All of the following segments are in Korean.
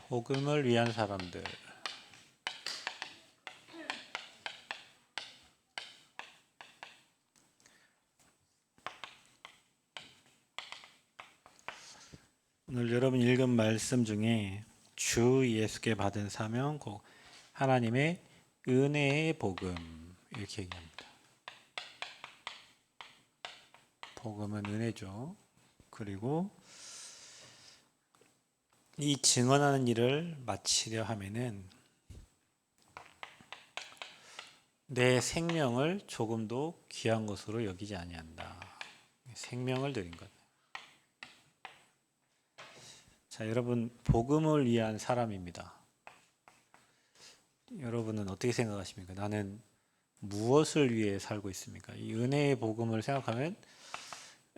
복음을 위한 사람들. 오늘 여러분 읽은 말씀 중에 주 예수께 받은 사명, 곧 하나님의 은혜의 복음, 이렇게 얘기합니다. 복음은 은혜죠. 그리고 이 증언하는 일을 마치려 하면은 내 생명을 조금도 귀한 것으로 여기지 아니한다. 생명을 드린 것. 자, 여러분, 복음을 위한 사람입니다. 여러분은 어떻게 생각하십니까? 나는 무엇을 위해 살고 있습니까? 이 은혜의 복음을 생각하면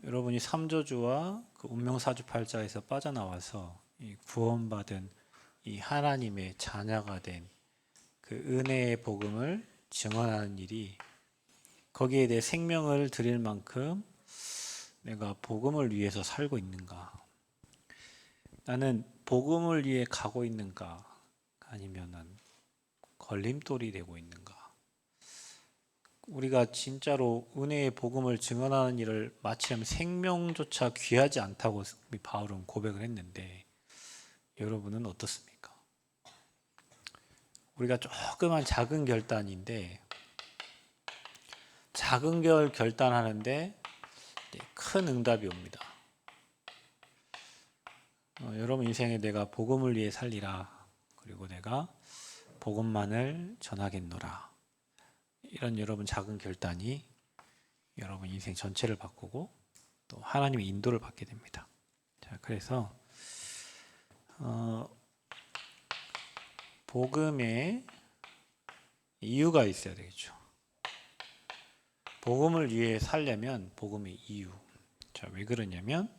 여러분이 삼조주와 그 운명사주팔자에서 빠져나와서 이 구원받은 이 하나님의 자녀가 된 그 은혜의 복음을 증언하는 일이, 거기에 내 생명을 드릴 만큼 내가 복음을 위해서 살고 있는가? 나는 복음을 위해 가고 있는가? 아니면은 걸림돌이 되고 있는가? 우리가 진짜로 은혜의 복음을 증언하는 일을 마치려면 생명조차 귀하지 않다고 바울은 고백을 했는데, 여러분은 어떻습니까? 우리가 조그만 작은 결단인데, 작은 결단하는데 큰 응답이 옵니다. 여러분 인생에 내가 복음을 위해 살리라, 그리고 내가 복음만을 전하겠노라, 이런 여러분 작은 결단이 여러분 인생 전체를 바꾸고 또 하나님의 인도를 받게 됩니다. 자, 그래서 복음에 이유가 있어야 되겠죠. 복음을 위해 살려면 복음의 이유. 자, 왜 그러냐면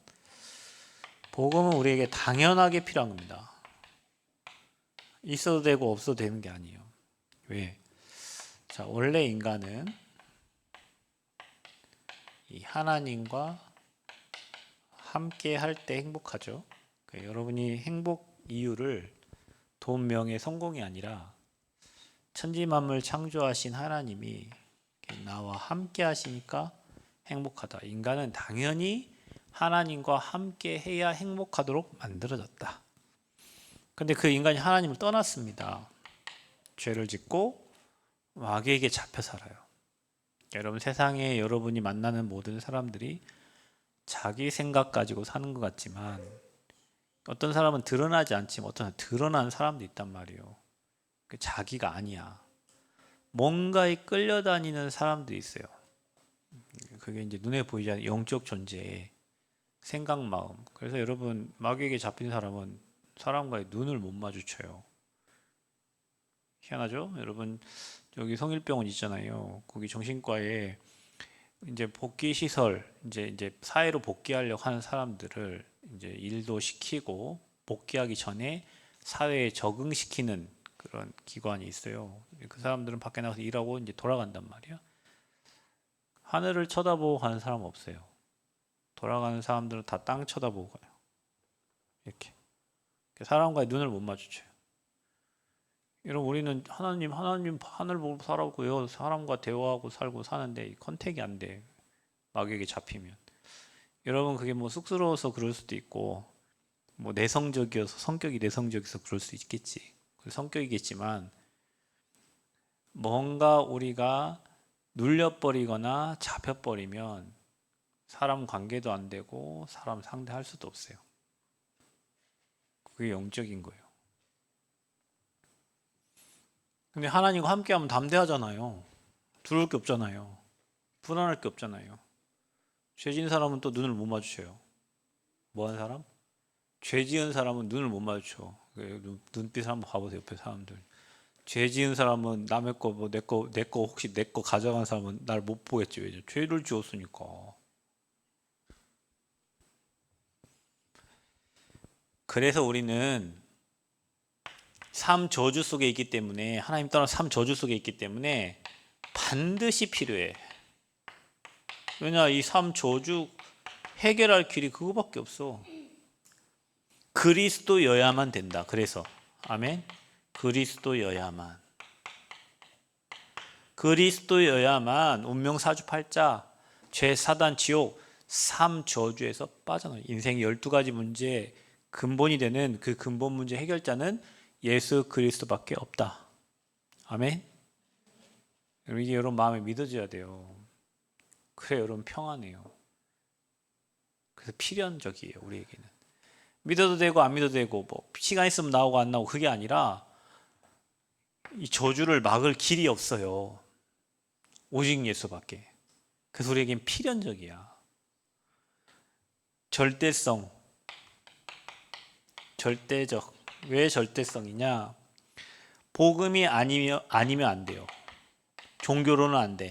복음은 우리에게 당연하게 필요한 겁니다. 있어도 되고 없어도 되는 게 아니에요. 왜? 자, 원래 인간은 이 하나님과 함께 할 때 행복하죠. 그러니까 여러분이 행복 이유를 돈, 명예, 성공이 아니라 천지만물 창조하신 하나님이 나와 함께 하시니까 행복하다. 인간은 당연히 하나님과 함께 해야 행복하도록 만들어졌다. 근데 그 인간이 하나님을 떠났습니다. 죄를 짓고 마귀에게 잡혀 살아요. 여러분, 세상에 여러분이 만나는 모든 사람들이 자기 생각 가지고 사는 것 같지만, 어떤 사람은 드러나지 않지만 어떤 사람은 드러난 사람도 있단 말이에요. 자기가 아니야. 뭔가에 끌려다니는 사람도 있어요. 그게 이제 눈에 보이지 않는 영적 존재의 생각, 마음. 그래서 여러분, 마귀에게 잡힌 사람은 사람과의 눈을 못 마주쳐요. 희한하죠? 여러분, 여기 성일병원 있잖아요. 거기 정신과에 이제 복귀 시설, 이제 사회로 복귀하려고 하는 사람들을 이제 일도 시키고 복귀하기 전에 사회에 적응시키는 그런 기관이 있어요. 그 사람들은 밖에 나가서 일하고 이제 돌아간단 말이야. 하늘을 쳐다보고 가는 사람 없어요. 돌아가는 사람들은 다 땅 쳐다보고 가요. 이렇게 사람과의 눈을 못 마주쳐요. 여러분, 우리는 하나님 하늘 보고 살았고요. 사람과 대화하고 살고 사는데 이 컨택이 안 돼. 마귀에게 잡히면. 여러분, 그게 뭐 쑥스러워서 그럴 수도 있고, 뭐 내성적이어서, 성격이 내성적이어서 그럴 수 있겠지. 성격이겠지만, 뭔가 우리가 눌려버리거나 잡혀버리면 사람 관계도 안 되고 사람 상대할 수도 없어요. 그게 영적인 거예요. 근데 하나님과 함께하면 담대하잖아요. 두려울 게 없잖아요. 불안할 게 없잖아요. 죄 지은 사람은 또 눈을 못 마주쳐요. 뭐 하는 사람? 죄 지은 사람은 눈을 못 마주쳐. 눈빛을 한번 봐보세요. 옆에 사람들. 죄 지은 사람은 남의 거, 뭐 내 거 혹시 내 거 가져간 사람은 날 못 보겠지. 왜죠? 죄를 지었으니까. 그래서 우리는 삶 저주 속에 있기 때문에, 하나님 떠나 삶 저주 속에 있기 때문에 반드시 필요해. 왜냐, 이 삶 저주 해결할 길이 그거밖에 없어. 그리스도여야만 된다. 그래서 아멘. 그리스도여야만. 그리스도여야만 운명 사주팔자, 죄, 사단, 지옥, 삶 저주에서 빠져나와요. 인생의 12가지 문제 근본이 되는 그 근본 문제 해결자는 예수 그리스도밖에 없다. 아멘. 이게 여러분 마음에 믿어져야 돼요. 그래 여러분 평안해요. 그래서 필연적이에요 우리에게는. 믿어도 되고 안 믿어도 되고 뭐 시간 있으면 나오고 안 나오고 그게 아니라 이 저주를 막을 길이 없어요. 오직 예수밖에. 그래서 우리에겐 필연적이야. 절대성, 절대적. 왜 절대성이냐? 복음이 아니면 안 돼요. 종교로는 안 돼.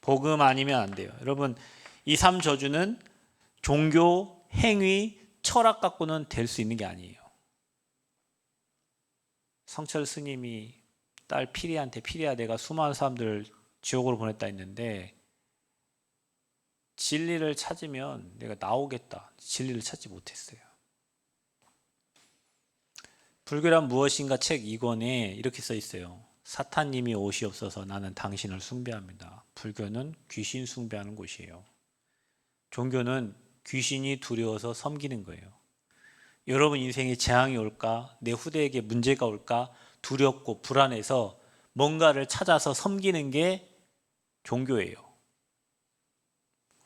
복음 아니면 안 돼요. 여러분, 이 삶 저주는 종교, 행위, 철학 갖고는 될 수 있는 게 아니에요. 성철 스님이 딸 피리한테 피리야 내가 수많은 사람들을 지옥으로 보냈다 했는데 진리를 찾으면 내가 나오겠다. 진리를 찾지 못했어요. 불교란 무엇인가 책 2권에 이렇게 써 있어요. 사탄님이 오시옵소서 나는 당신을 숭배합니다. 불교는 귀신 숭배하는 곳이에요. 종교는 귀신이 두려워서 섬기는 거예요. 여러분 인생에 재앙이 올까? 내 후대에게 문제가 올까? 두렵고 불안해서 뭔가를 찾아서 섬기는 게 종교예요.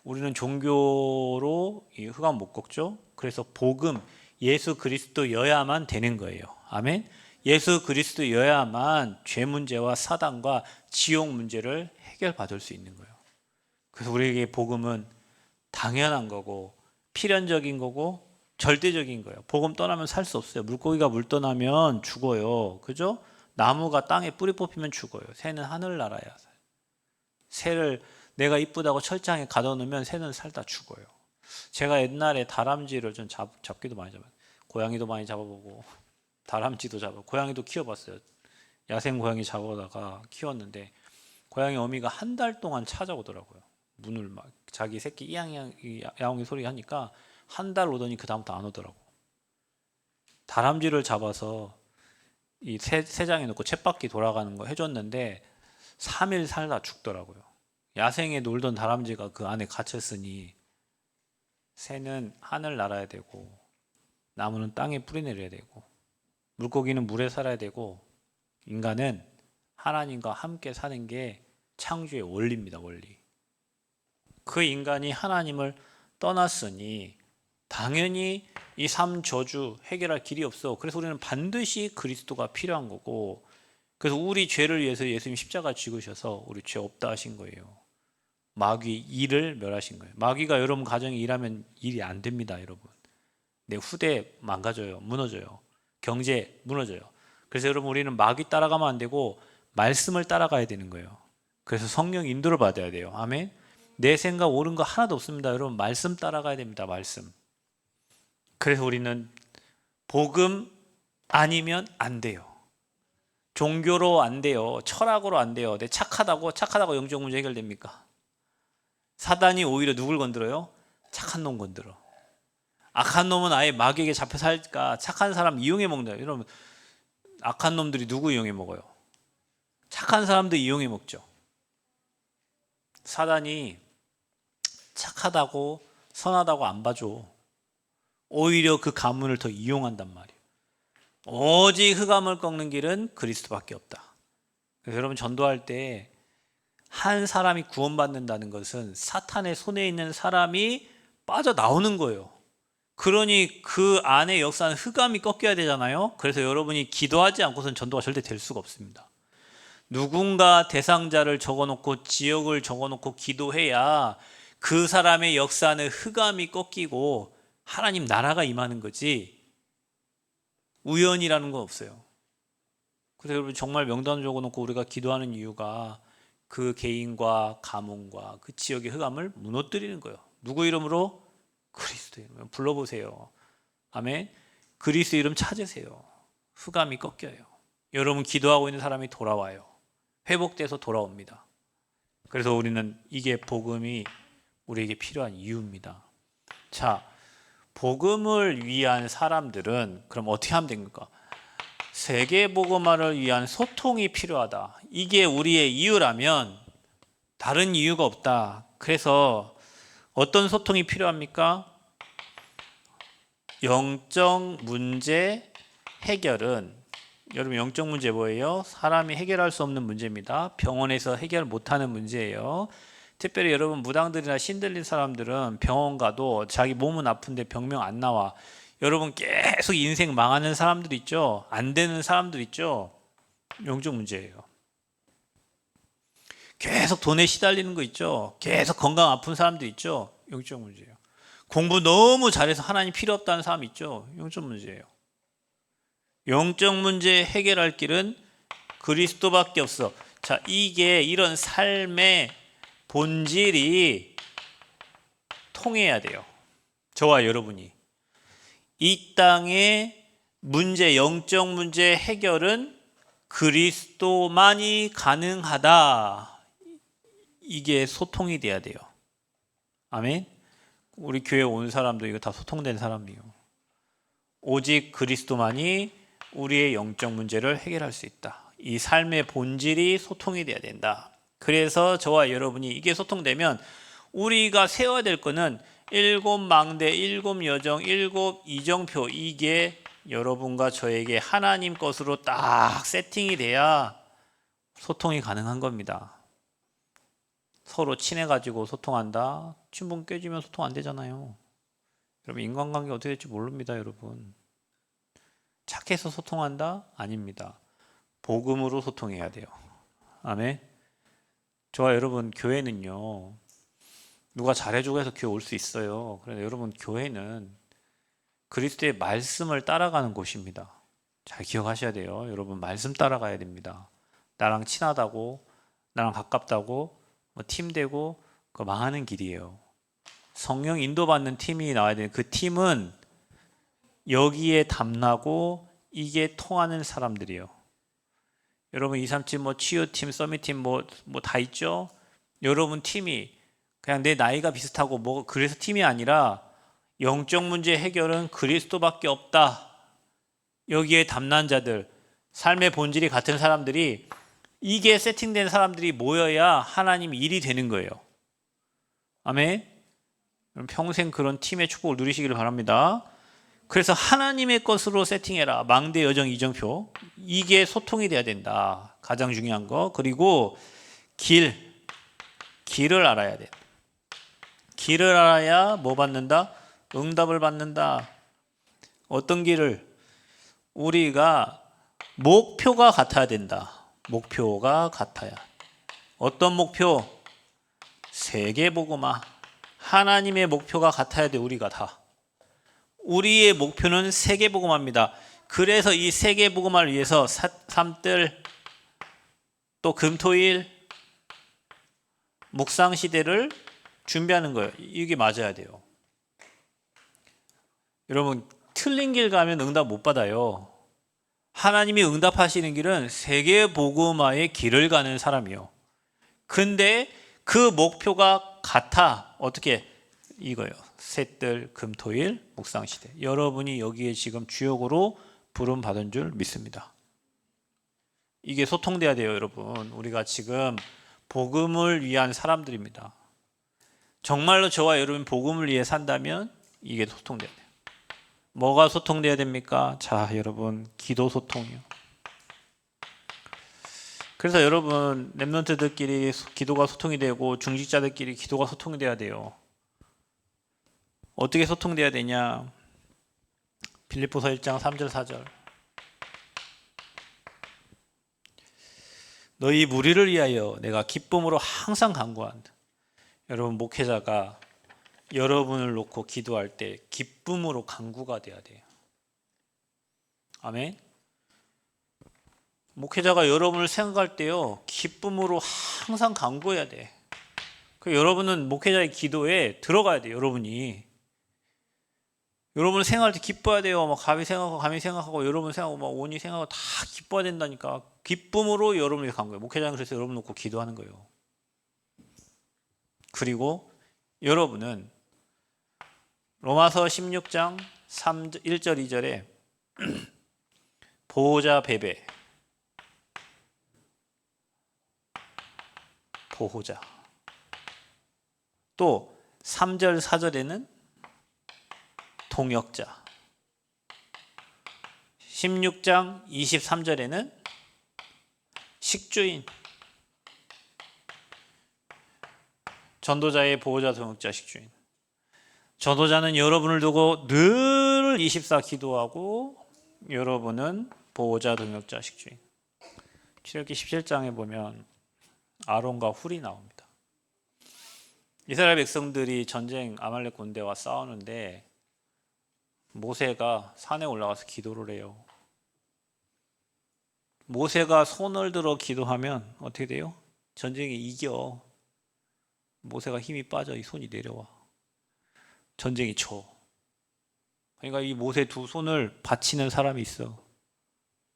우리는 종교로 흑암 못 꺾죠. 그래서 복음, 예수 그리스도여야만 되는 거예요. 아멘. 예수 그리스도여야만 죄 문제와 사단과 지옥 문제를 해결받을 수 있는 거예요. 그래서 우리에게 복음은 당연한 거고 필연적인 거고 절대적인 거예요. 복음 떠나면 살 수 없어요. 물고기가 물 떠나면 죽어요. 그죠? 나무가 땅에 뿌리 뽑히면 죽어요. 새는 하늘 날아야 살아요. 새를 내가 이쁘다고 철장에 가둬놓으면 새는 살다 죽어요. 제가 옛날에 다람쥐를 좀 잡기도 많이 잡아요. 고양이도 많이 잡아보고 다람쥐도 잡아. 고양이도 키워봤어요. 야생 고양이 잡아다가 키웠는데 고양이 어미가 한 달 동안 찾아오더라고요. 문을 막 자기 새끼 이양이양 야옹이 소리 하니까 한 달 오더니 그 다음부터 안 오더라고. 다람쥐를 잡아서 이 새장에 넣고 쳇바퀴 돌아가는 거 해줬는데 3일 살다 죽더라고요. 야생에 놀던 다람쥐가 그 안에 갇혔으니 새는 하늘 날아야 되고 나무는 땅에 뿌리 내려야 되고 물고기는 물에 살아야 되고 인간은 하나님과 함께 사는 게 창조의 원리입니다. 원리. 그 인간이 하나님을 떠났으니 당연히 이 삶 저주 해결할 길이 없어. 그래서 우리는 반드시 그리스도가 필요한 거고 그래서 우리 죄를 위해서 예수님 십자가 죽으셔서 우리 죄 없다 하신 거예요. 마귀 일을 멸하신 거예요. 마귀가 여러분 가정에 일하면 일이 안 됩니다. 여러분. 내 후대 망가져요. 무너져요. 경제 무너져요. 그래서 여러분 우리는 마귀 따라가면 안 되고 말씀을 따라가야 되는 거예요. 그래서 성령 인도를 받아야 돼요. 아멘. 내 생각 옳은 거 하나도 없습니다. 여러분 말씀 따라가야 됩니다. 말씀. 그래서 우리는 복음 아니면 안 돼요. 종교로 안 돼요. 철학으로 안 돼요. 내 착하다고 영적 문제 해결됩니까? 사단이 오히려 누굴 건드려요? 착한 놈 건드려. 악한 놈은 아예 마귀에게 잡혀 살까? 착한 사람 이용해 먹는다. 여러분 악한 놈들이 누구 이용해 먹어요? 착한 사람들 이용해 먹죠. 사단이 착하다고 선하다고 안 봐줘. 오히려 그 가문을 더 이용한단 말이에요. 오직 흑암을 꺾는 길은 그리스도밖에 없다. 그래서 여러분 전도할 때 한 사람이 구원받는다는 것은 사탄의 손에 있는 사람이 빠져나오는 거예요. 그러니 그 안에 역사는 흑암이 꺾여야 되잖아요. 그래서 여러분이 기도하지 않고서는 전도가 절대 될 수가 없습니다. 누군가 대상자를 적어놓고 지역을 적어놓고 기도해야 그 사람의 역사는 흑암이 꺾이고 하나님 나라가 임하는 거지 우연이라는 건 없어요. 그래서 여러분 정말 명단 적어놓고 우리가 기도하는 이유가 그 개인과 가문과 그 지역의 흑암을 무너뜨리는 거예요. 누구 이름으로? 그리스도 이름. 불러보세요. 아멘. 그리스도 이름 찾으세요. 흑암이 꺾여요. 여러분 기도하고 있는 사람이 돌아와요. 회복돼서 돌아옵니다. 그래서 우리는 이게 복음이 우리에게 필요한 이유입니다. 자, 복음을 위한 사람들은 그럼 어떻게 하면 됩니까? 세계복음화를 위한 소통이 필요하다. 이게 우리의 이유라면 다른 이유가 없다. 그래서 어떤 소통이 필요합니까? 영적 문제 해결은, 여러분 영적 문제 뭐예요? 사람이 해결할 수 없는 문제입니다. 병원에서 해결 못하는 문제예요. 특별히 여러분 무당들이나 신들린 사람들은 병원 가도 자기 몸은 아픈데 병명 안 나와. 여러분 계속 인생 망하는 사람들 있죠? 안 되는 사람들 있죠? 영적 문제예요. 계속 돈에 시달리는 거 있죠? 계속 건강 아픈 사람들 있죠? 영적 문제예요. 공부 너무 잘해서 하나님 필요 없다는 사람 있죠? 영적 문제예요. 영적 문제 해결할 길은 그리스도밖에 없어. 자, 이게 이런 삶의 본질이 통해야 돼요. 저와 여러분이. 이 땅의 문제, 영적 문제 해결은 그리스도만이 가능하다. 이게 소통이 돼야 돼요. 아멘. 우리 교회 온 사람도 이거 다 소통된 사람이에요. 오직 그리스도만이 우리의 영적 문제를 해결할 수 있다. 이 삶의 본질이 소통이 돼야 된다. 그래서 저와 여러분이 이게 소통되면 우리가 세워야 될 거는 7 망대, 7 여정, 7 이정표, 이게 여러분과 저에게 하나님 것으로 딱 세팅이 돼야 소통이 가능한 겁니다. 서로 친해가지고 소통한다? 친분 깨지면 소통 안 되잖아요. 여러분 인간관계 어떻게 될지 모릅니다. 여러분 착해서 소통한다? 아닙니다. 복음으로 소통해야 돼요. 아멘. 저와 여러분 교회는요, 누가 잘해주고 해서 교회 올 수 있어요. 그런데 여러분 교회는 그리스도의 말씀을 따라가는 곳입니다. 잘 기억하셔야 돼요. 여러분 말씀 따라가야 됩니다. 나랑 친하다고, 나랑 가깝다고, 팀 되고 그거 망하는 길이에요. 성령 인도받는 팀이 나와야 돼요. 그 팀은 여기에 담나고 이게 통하는 사람들이에요. 여러분 237 치유팀, 서밋팀 다 있죠? 여러분 팀이 그냥 내 나이가 비슷하고 그래서 팀이 아니라 영적 문제 해결은 그리스도밖에 없다. 여기에 담난 자들, 삶의 본질이 같은 사람들이, 이게 세팅된 사람들이 모여야 하나님 일이 되는 거예요. 아멘. 평생 그런 팀의 축복을 누리시기를 바랍니다. 그래서 하나님의 것으로 세팅해라. 망대, 여정, 이정표. 이게 소통이 돼야 된다. 가장 중요한 거. 그리고 길을 알아야 돼. 길을 알아야 뭐 받는다? 응답을 받는다. 어떤 길을? 우리가 목표가 같아야 된다. 목표가 같아야. 어떤 목표? 세계복음화. 하나님의 목표가 같아야 돼. 우리가 다. 우리의 목표는 세계복음화입니다. 그래서 이 세계복음화를 위해서 삼뜰 또 금토일 묵상시대를 준비하는 거예요. 이게 맞아야 돼요. 여러분 틀린 길 가면 응답 못 받아요. 하나님이 응답하시는 길은 세계복음화의 길을 가는 사람이요. 근데 그 목표가 같아. 어떻게? 이거요. 셋들 금토일 묵상시대. 여러분이 여기에 지금 주역으로 부름 받은 줄 믿습니다. 이게 소통돼야 돼요. 여러분 우리가 지금 복음을 위한 사람들입니다. 정말로 저와 여러분 복음을 위해 산다면 이게 소통돼야 돼요. 뭐가 소통돼야 됩니까? 자, 여러분 기도 소통이요. 그래서 여러분 렘넌트들끼리 기도가 소통이 되고 중직자들끼리 기도가 소통이 돼야 돼요. 어떻게 소통돼야 되냐? 빌립보서 1장 3절 4절. 너희 무리를 위하여 내가 기쁨으로 항상 간구한다. 여러분 목회자가 여러분을 놓고 기도할 때 기쁨으로 간구가 돼야 돼요. 아멘. 목회자가 여러분을 생각할 때요 기쁨으로 항상 간구해야 돼. 여러분은 목회자의 기도에 들어가야 돼요. 여러분을 생각할 때 기뻐야 돼요. 감히 생각하고 여러분 생각하고 온이 생각하고 다 기뻐야 된다니까. 기쁨으로 여러분을 간 거예요. 목회자는 그래서 여러분 놓고 기도하는 거예요. 그리고 여러분은 로마서 16장 1절 2절에 보호자 배배, 보호자. 또 3절 4절에는 동역자. 16장 23절에는 식주인. 전도자의 보호자, 동역자, 식주인. 전도자는 여러분을 두고 늘 24 기도하고, 여러분은 보호자, 동역자, 식주인. 출애굽기 17장에 보면 아론과 훌이 나옵니다. 이스라엘 백성들이 전쟁 아말렉 군대와 싸우는데 모세가 산에 올라가서 기도를 해요. 모세가 손을 들어 기도하면 어떻게 돼요? 전쟁에 이겨. 모세가 힘이 빠져 이 손이 내려와. 전쟁이 져. 그러니까 이 모세 두 손을 바치는 사람이 있어.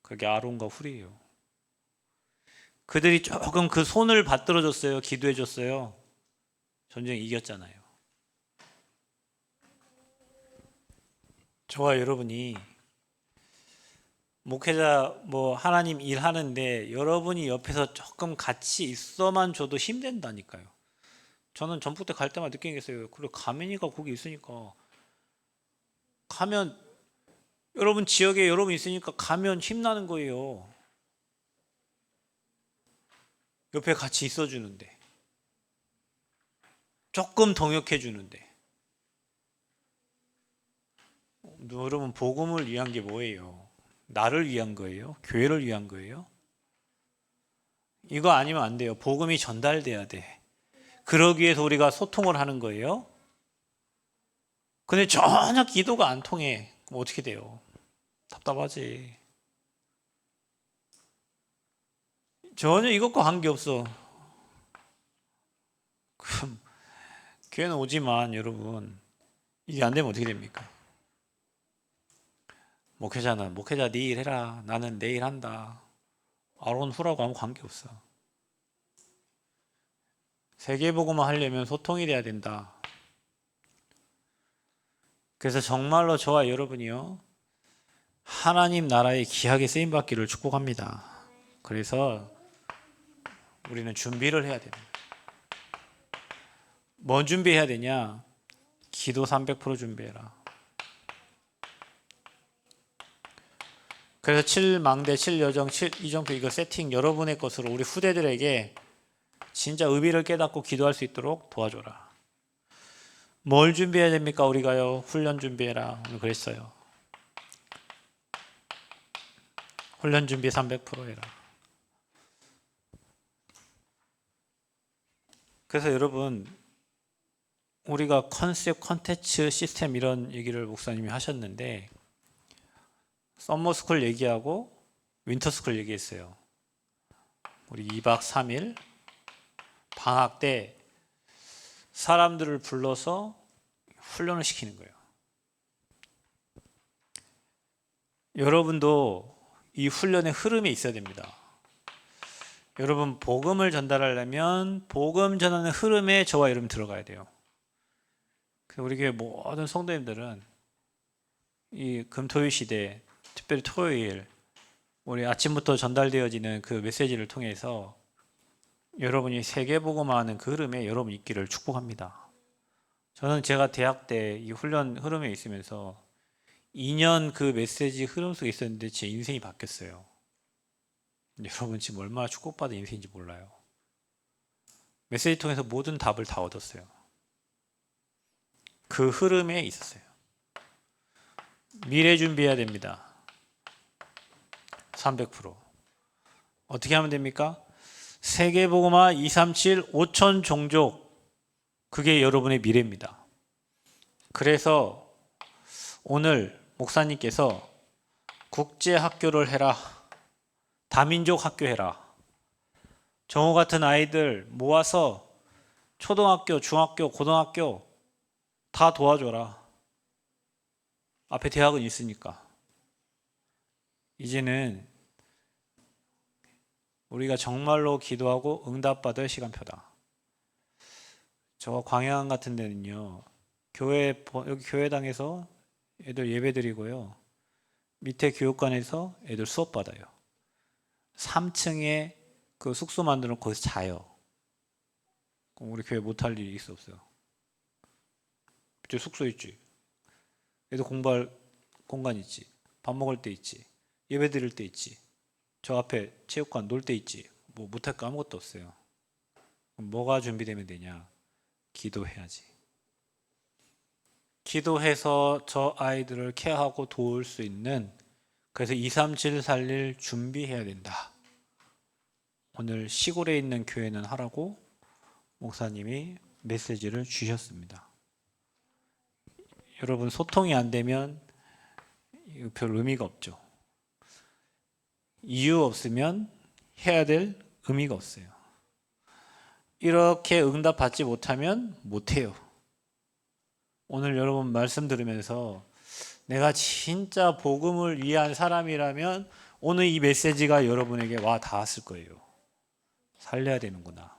그게 아론과 훌이에요. 그들이 조금 그 손을 받들어줬어요. 기도해줬어요. 전쟁 이겼잖아요. 저와 여러분이 목회자 하나님 일하는데 여러분이 옆에서 조금 같이 있어만 줘도 힘든다니까요. 저는 전북 때 갈 때마다 느끼는 게 있어요. 그래, 가면이가 거기 있으니까 가면, 여러분 지역에 여러분 있으니까 가면 힘나는 거예요. 옆에 같이 있어주는데, 조금 동역해 주는데. 여러분 복음을 위한 게 뭐예요? 나를 위한 거예요? 교회를 위한 거예요? 이거 아니면 안 돼요. 복음이 전달돼야 돼. 그러기 위해서 우리가 소통을 하는 거예요. 근데 전혀 기도가 안 통해. 그럼 어떻게 돼요? 답답하지. 전혀 이것과 관계없어. 그럼 교회는 오지만 여러분 이게 안 되면 어떻게 됩니까? 목회자는 목회자 네 일 해라. 나는 내 일 한다. 아론 후라고 아무 관계없어. 세계복음을 하려면 소통이 돼야 된다. 그래서 정말로 저와 여러분이요, 하나님 나라에 귀하게 쓰임받기를 축복합니다. 그래서 우리는 준비를 해야 됩니다. 뭔 준비해야 되냐? 기도 300% 준비해라. 그래서 7망대, 7여정, 7이정표 이거 세팅 여러분의 것으로 우리 후대들에게 진짜 의미를 깨닫고 기도할 수 있도록 도와줘라. 뭘 준비해야 됩니까? 우리가요, 훈련 준비해라. 오늘 그랬어요. 훈련 준비 300% 해라. 그래서 여러분, 우리가 컨셉, 컨텐츠, 시스템 이런 얘기를 목사님이 하셨는데 썸머스쿨 얘기하고 윈터스쿨 얘기했어요. 우리 2박 3일 방학 때 사람들을 불러서 훈련을 시키는 거예요. 여러분도 이 훈련의 흐름에 있어야 됩니다. 여러분 복음을 전달하려면 복음 전하는 흐름에 저와 여러분 들어가야 돼요. 우리 교회 모든 성도님들은 이 금토일 시대, 특별히 토요일 우리 아침부터 전달되어지는 그 메시지를 통해서 여러분이 세계복음화하는 그 흐름에 여러분 있기를 축복합니다. 저는 제가 대학 때 이 훈련 흐름에 있으면서 2년 그 메시지 흐름 속에 있었는데 제 인생이 바뀌었어요. 여러분 지금 얼마나 축복받은 인생인지 몰라요. 메시지 통해서 모든 답을 다 얻었어요. 그 흐름에 있었어요. 미래 준비해야 됩니다. 300%. 어떻게 하면 됩니까? 세계복음화 237 5천 종족, 그게 여러분의 미래입니다. 그래서 오늘 목사님께서 국제학교를 해라, 다민족 학교 해라, 정호 같은 아이들 모아서 초등학교, 중학교, 고등학교 다 도와줘라. 앞에 대학은 있으니까. 이제는 우리가 정말로 기도하고 응답받을 시간표다. 저 광양 같은 데는요, 여기 교회당에서 애들 예배 드리고요, 밑에 교육관에서 애들 수업 받아요. 3층에 그 숙소 만들어 거기서 자요. 그럼 우리 교회 못할 일이 있어 없어요? 밑에 숙소 있지. 애들 공부할 공간 있지. 밥 먹을 때 있지. 예배 드릴 때 있지. 저 앞에 체육관 놀 때 있지. 뭐 못할 거 아무것도 없어요. 그럼 뭐가 준비되면 되냐? 기도해야지. 기도해서 저 아이들을 케어하고 도울 수 있는, 그래서 237 살릴 준비해야 된다. 오늘 시골에 있는 교회는 하라고 목사님이 메시지를 주셨습니다. 여러분, 소통이 안 되면 별 의미가 없죠. 이유 없으면 해야 될 의미가 없어요. 이렇게 응답받지 못하면 못해요. 오늘 여러분 말씀 들으면서 내가 진짜 복음을 위한 사람이라면 오늘 이 메시지가 여러분에게 와 닿았을 거예요. 살려야 되는구나.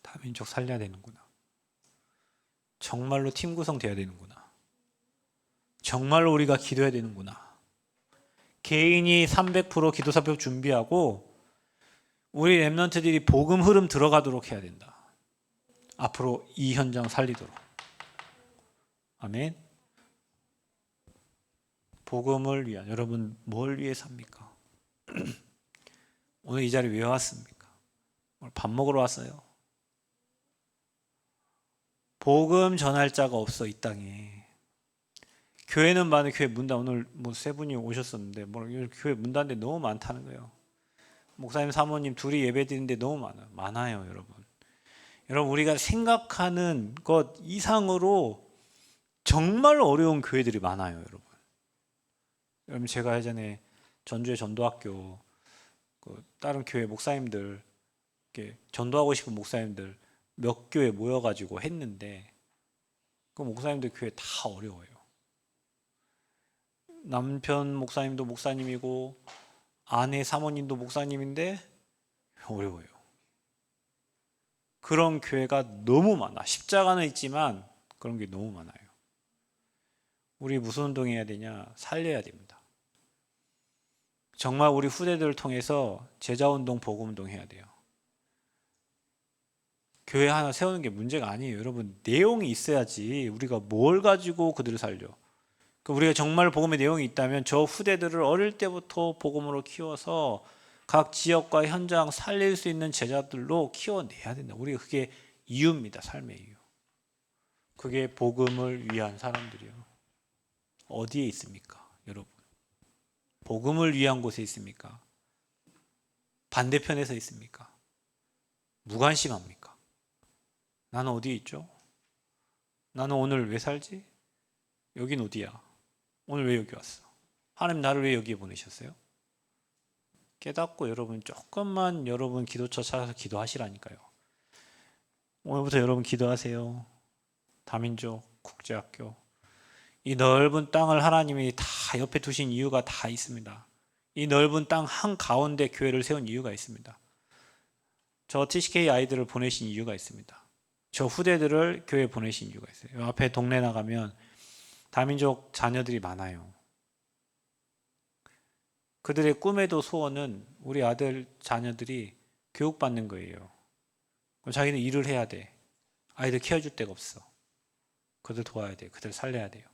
다민족 살려야 되는구나. 정말로 팀 구성돼야 되는구나. 정말로 우리가 기도해야 되는구나. 개인이 300% 기도 사역 준비하고 우리 렘넌트들이 복음 흐름 들어가도록 해야 된다. 앞으로 이 현장 살리도록. 아멘. 복음을 위한, 여러분 뭘 위해 삽니까? 오늘 이 자리에 왜 왔습니까? 오늘 밥 먹으러 왔어요. 복음 전할 자가 없어 이 땅에. 교회는 많은, 교회 문 닫, 오늘 뭐 세 분이 오셨었는데 뭐 교회 문 닫는 데 너무 많다는 거예요. 목사님 사모님 둘이 예배 드리는데 너무 많아요 여러분. 여러분 우리가 생각하는 것 이상으로 정말 어려운 교회들이 많아요 여러분. 여러분 제가 예전에 전주의 전도학교 다른 교회 목사님들 이렇게 전도하고 싶은 목사님들 몇 교회 모여가지고 했는데 그 목사님들 교회 다 어려워요. 남편 목사님도 목사님이고 아내 사모님도 목사님인데 어려워요. 그런 교회가 너무 많아. 십자가는 있지만 그런 게 너무 많아요. 우리 무슨 운동해야 되냐? 살려야 됩니다. 정말 우리 후대들을 통해서 제자운동, 복음운동 해야 돼요. 교회 하나 세우는 게 문제가 아니에요. 여러분 내용이 있어야지 우리가 뭘 가지고 그들을 살려. 우리가 정말 복음의 내용이 있다면 저 후대들을 어릴 때부터 복음으로 키워서 각 지역과 현장 살릴 수 있는 제자들로 키워내야 된다. 우리가 그게 이유입니다. 삶의 이유. 그게 복음을 위한 사람들이요. 어디에 있습니까? 여러분. 복음을 위한 곳에 있습니까? 반대편에서 있습니까? 무관심합니까? 나는 어디에 있죠? 나는 오늘 왜 살지? 여긴 어디야? 오늘 왜 여기 왔어? 하나님 나를 왜 여기에 보내셨어요? 깨닫고 여러분 조금만 여러분 기도처 찾아서 기도하시라니까요. 오늘부터 여러분 기도하세요. 다민족 국제학교. 이 넓은 땅을 하나님이 다 옆에 두신 이유가 다 있습니다. 이 넓은 땅 한가운데 교회를 세운 이유가 있습니다. 저 TCK 아이들을 보내신 이유가 있습니다. 저 후대들을 교회에 보내신 이유가 있어요. 앞에 동네 나가면 다민족 자녀들이 많아요. 그들의 꿈에도 소원은 우리 아들 자녀들이 교육받는 거예요. 자기는 일을 해야 돼. 아이들 키워줄 데가 없어. 그들 도와야 돼. 그들 살려야 돼요.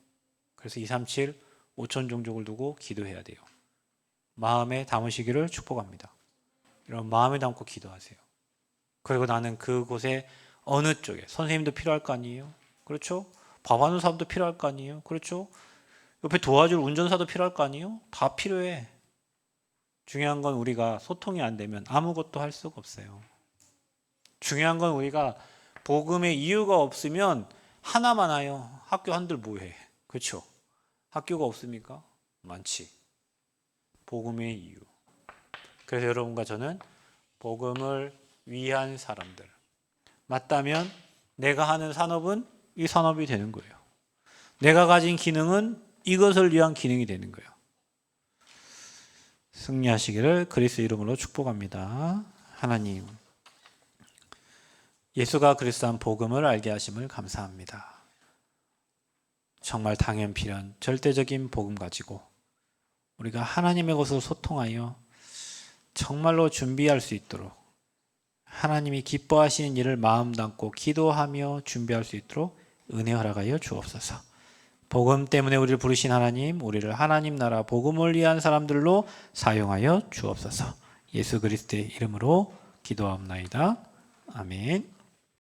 그래서 237 5천 종족을 두고 기도해야 돼요. 마음에 담으시기를 축복합니다. 이런 마음에 담고 기도하세요. 그리고 나는 그곳에 어느 쪽에 선생님도 필요할 거 아니에요? 그렇죠? 밥하는 사람도 필요할 거 아니에요? 그렇죠? 옆에 도와줄 운전사도 필요할 거 아니에요? 다 필요해. 중요한 건 우리가 소통이 안 되면 아무것도 할 수가 없어요. 중요한 건 우리가 복음의 이유가 없으면 하나 많아요. 학교 한들 뭐해? 그렇죠? 학교가 없습니까? 많지. 복음의 이유. 그래서 여러분과 저는 복음을 위한 사람들. 맞다면 내가 하는 산업은 이 산업이 되는 거예요. 내가 가진 기능은 이것을 위한 기능이 되는 거예요. 승리하시기를 그리스도 이름으로 축복합니다. 하나님, 예수가 그리스도한 복음을 알게 하심을 감사합니다. 정말 당연필연 절대적인 복음 가지고 우리가 하나님의 것으로 소통하여 정말로 준비할 수 있도록, 하나님이 기뻐하시는 일을 마음 담고 기도하며 준비할 수 있도록 은혜 허락하여 주옵소서. 복음 때문에 우리를 부르신 하나님, 우리를 하나님 나라 복음을 위한 사람들로 사용하여 주옵소서. 예수 그리스도의 이름으로 기도하옵나이다. 아멘.